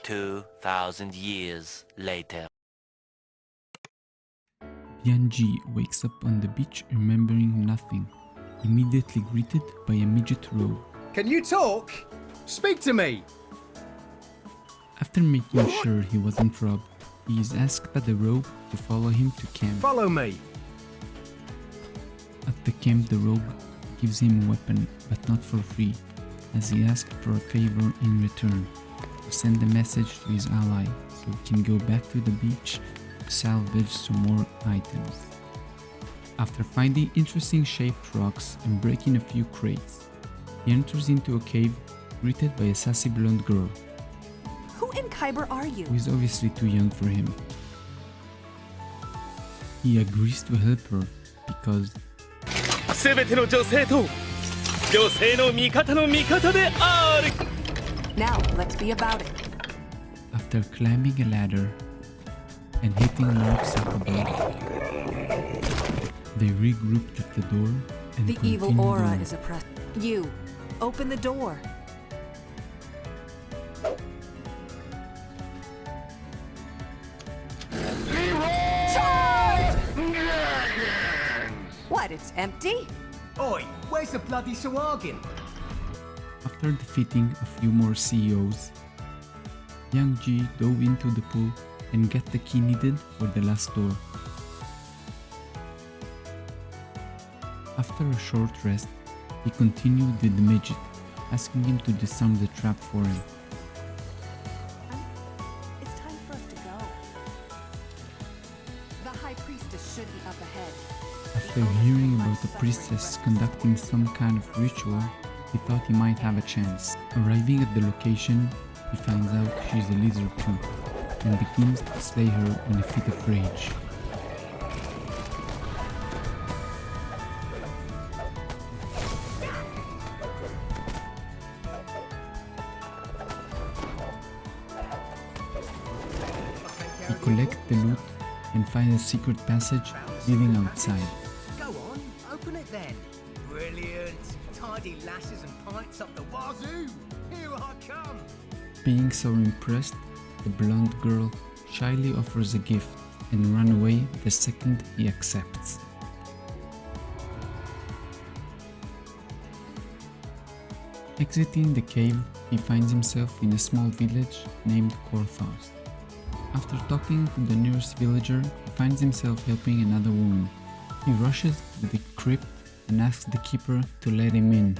2,000 years later. Bianji wakes up on the beach remembering nothing, immediately greeted by a midget rogue. Can you talk? Speak to me! After making sure he wasn't robbed, he is asked by the rogue to follow him to camp. Follow me! At the camp, the rogue gives him a weapon, but not for free, as he asked for a favor in return, to send a message to his ally so he can go back to the beach to salvage some more items. After finding interesting shaped rocks and breaking a few crates, he enters into a cave greeted by a sassy blonde girl, Who in Kyber are you? who is obviously too young for him. He agrees to help her because すべての女性と女性の味方の味方である Now, let's be about it. after climbing a ladder and hitting marks up above, they regrouped at the door and The evil continued aura on. is oppressed. You, open the door. Charge! What, it's empty? Oi, where's the bloody Sahuagin? After defeating a few more CEOs, Yang Ji dove into the pool and got the key needed for the last door. After a short rest, he continued with the midget, asking him to disarm the trap for him. It's time for us to go. The High Priestess should be up ahead. After hearing about the priestess conducting some kind of ritual, he thought he might have a chance. Arriving at the location, he finds out she's a lizard too, and begins to slay her in a fit of rage. He collects the loot and finds a secret passage leading outside. Go on, open it then. Brilliant. Tidy lasses and pints up the wazoo. Here I come. Being so impressed, the blonde girl shyly offers a gift and runs away the second he accepts. Exiting the cave, he finds himself in a small village named Korthos. After talking to the nearest villager, he finds himself helping another woman. He rushes to the crypt and asks the keeper to let him in.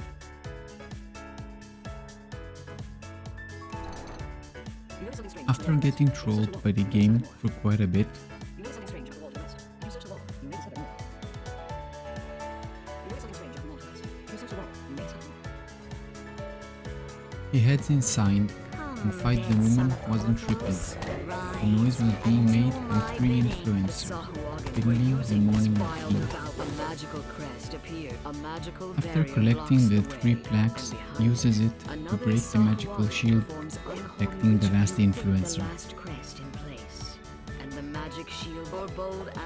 After getting trolled by the game for quite a bit, he heads inside and finds the woman wasn't tripping. The noise was being made by 3 influencers, bringing the morning routine. After collecting the 3 plaques, he uses it to break the magical shield protecting the last influencer.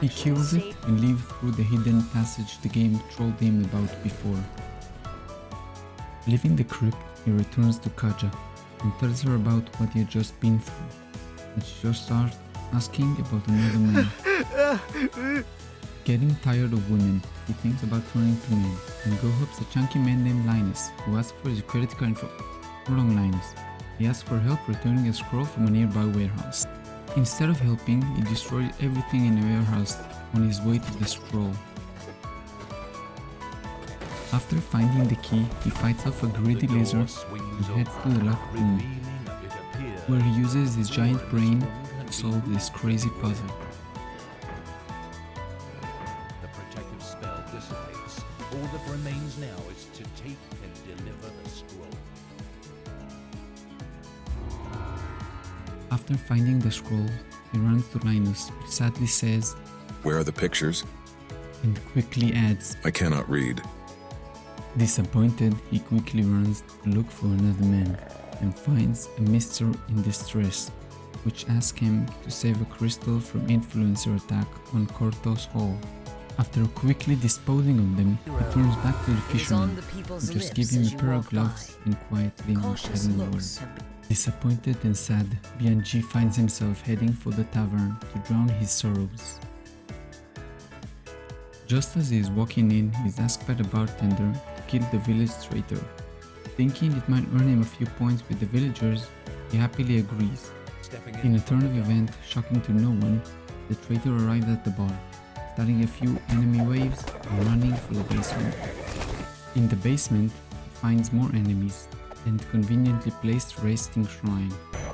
He kills it and leaves through the hidden passage the game trolled him about before. Leaving the crypt, he returns to Kaja and tells her about what he had just been through, and she just starts asking about another man. Getting tired of women, he thinks about turning to men, and go helps a chunky man named Linus, who asks for his credit card info. How long, Linus? He asks for help returning a scroll from a nearby warehouse. Instead of helping, he destroys everything in the warehouse on his way to the scroll. After finding the key, he fights off a greedy lizard and heads to the locked room, where he uses his giant brain to solve this crazy puzzle. The protective spell dissipates. All that remains now is to take and deliver the scroll. After finding the scroll, he runs to Linus, who sadly says, Where are the pictures? and quickly adds. I cannot read. Disappointed, he quickly runs to look for another man and finds a mister in distress, which asks him to save a crystal from influencer attack on Korthos Hall. After quickly disposing of them, he turns back to the fisherman, who just gives him a pair of gloves and quietly heading away. Disappointed and sad, Bianchi finds himself heading for the tavern to drown his sorrows. Just as he is walking in, he is asked by the bartender to kill the village traitor. Thinking it might earn him a few points with the villagers, he happily agrees. Stepping In a turn of event shocking to no one, the traitor arrives at the bar, starting a few enemy waves and running for the basement. In the basement, he finds more enemies and conveniently placed resting shrine.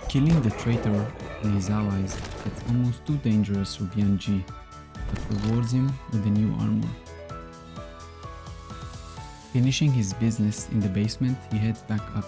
Killing the traitor and his allies gets almost too dangerous for Bianchi, but rewards him with a new armor. Finishing his business in the basement, he heads back up